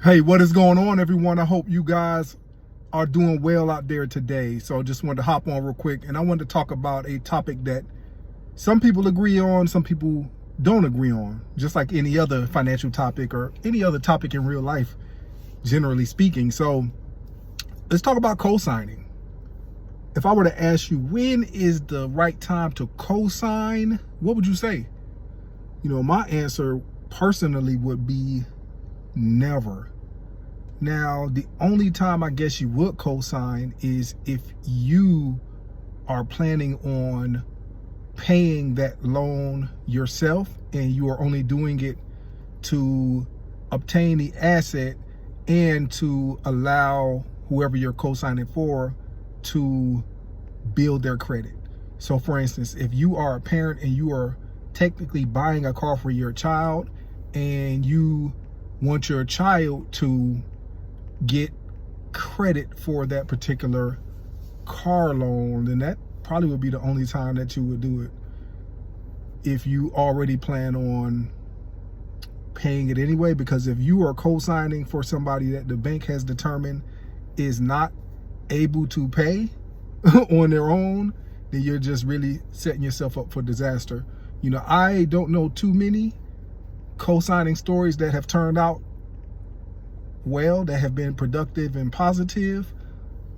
Hey, what is going on, everyone? I hope you guys are doing well out there today. So just wanted to hop on real quick, and I wanted to talk about a topic that some people agree on, some people don't agree on, just like any other financial topic or any other topic in real life, generally speaking. So let's talk about co-signing. If I were to ask you, when is the right time to co-sign, what would you say? You know, my answer personally would be never. Now, the only time I guess you would co-sign is if you are planning on paying that loan yourself and you are only doing it to obtain the asset and to allow whoever you're co-signing for to build their credit. So for instance, if you are a parent and you are technically buying a car for your child and you want your child to get credit for that particular car loan, then that probably would be the only time that you would do it. If you already plan on paying it anyway, because if you are co-signing for somebody that the bank has determined is not able to pay on their own, then you're just really setting yourself up for disaster. You know, I don't know too many co-signing stories that have turned out well, that have been productive and positive.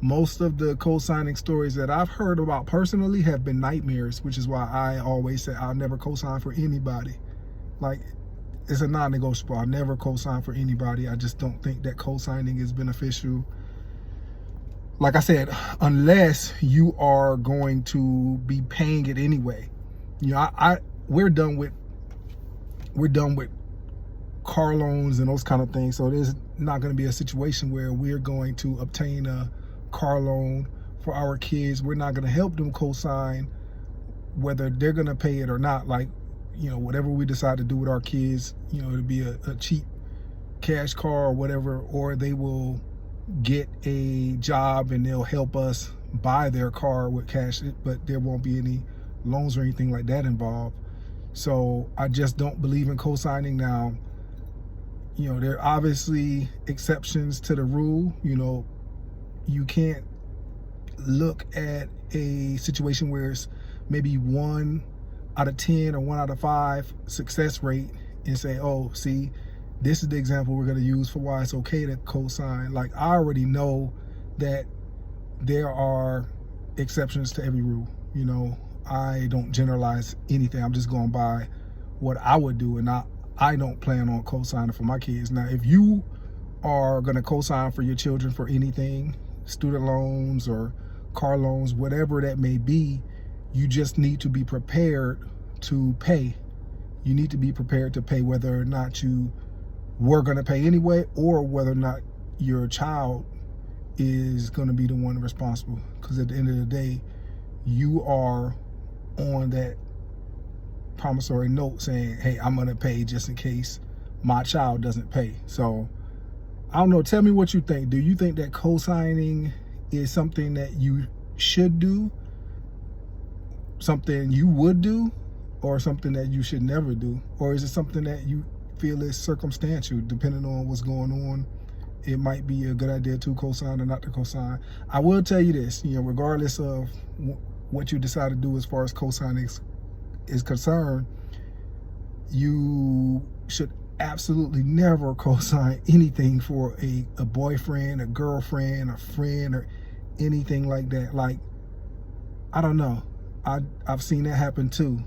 Most of the co-signing stories that I've heard about personally have been nightmares, which is why I always say I'll never co-sign for anybody. Like, it's a non-negotiable. I'll never co-sign for anybody. I just don't think that co-signing is beneficial. Like I said, unless you are going to be paying it anyway. You know, we're done with car loans and those kind of things. So there's not going to be a situation where we're going to obtain a car loan for our kids. We're not going to help them co-sign whether they're going to pay it or not. Like, you know, whatever we decide to do with our kids, you know, it'll be a cheap cash car or whatever, or they will get a job and they'll help us buy their car with cash, but there won't be any loans or anything like that involved. So I just don't believe in co-signing. Now, you know, there are obviously exceptions to the rule. You know, you can't look at a situation where it's maybe 1 out of 10 or 1 out of 5 success rate and say, oh, see, this is the example we're going to use for why it's okay to co-sign. Like, I already know that there are exceptions to every rule. You know, I don't generalize anything. I'm just going by what I would do, and I don't plan on co-signing for my kids. Now, if you are going to co-sign for your children for anything, student loans or car loans, whatever that may be, you just need to be prepared to pay. You need to be prepared to pay whether or not you were going to pay anyway, or whether or not your child is going to be the one responsible. Because at the end of the day, you are on that promissory note saying, hey, I'm going to pay just in case my child doesn't pay. So I don't know. Tell me what you think. Do you think that co-signing is something that you should do, something you would do, or something that you should never do? Or is it something that you feel is circumstantial, depending on what's going on? It might be a good idea to co-sign or not to co-sign. I will tell you this, you know, regardless of what you decide to do as far as co-signing is concerned, you should absolutely never co-sign anything for a boyfriend, a girlfriend, a friend, or anything like that. Like, I don't know. I've seen that happen too.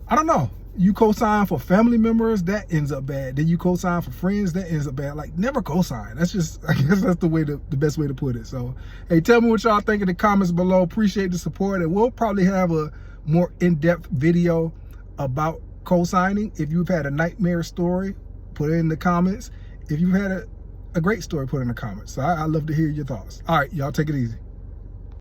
I don't know. You co-sign for family members, that ends up bad. Then you co-sign for friends, that ends up bad. Like, never co-sign. That's just, I guess that's the best way to put it. So, hey, tell me what y'all think in the comments below. Appreciate the support, and we'll probably have a more in-depth video about co-signing. If you've had a nightmare story, put it in the comments. If you've had a great story, put it in the comments. So I'd love to hear your thoughts. All right, y'all take it easy.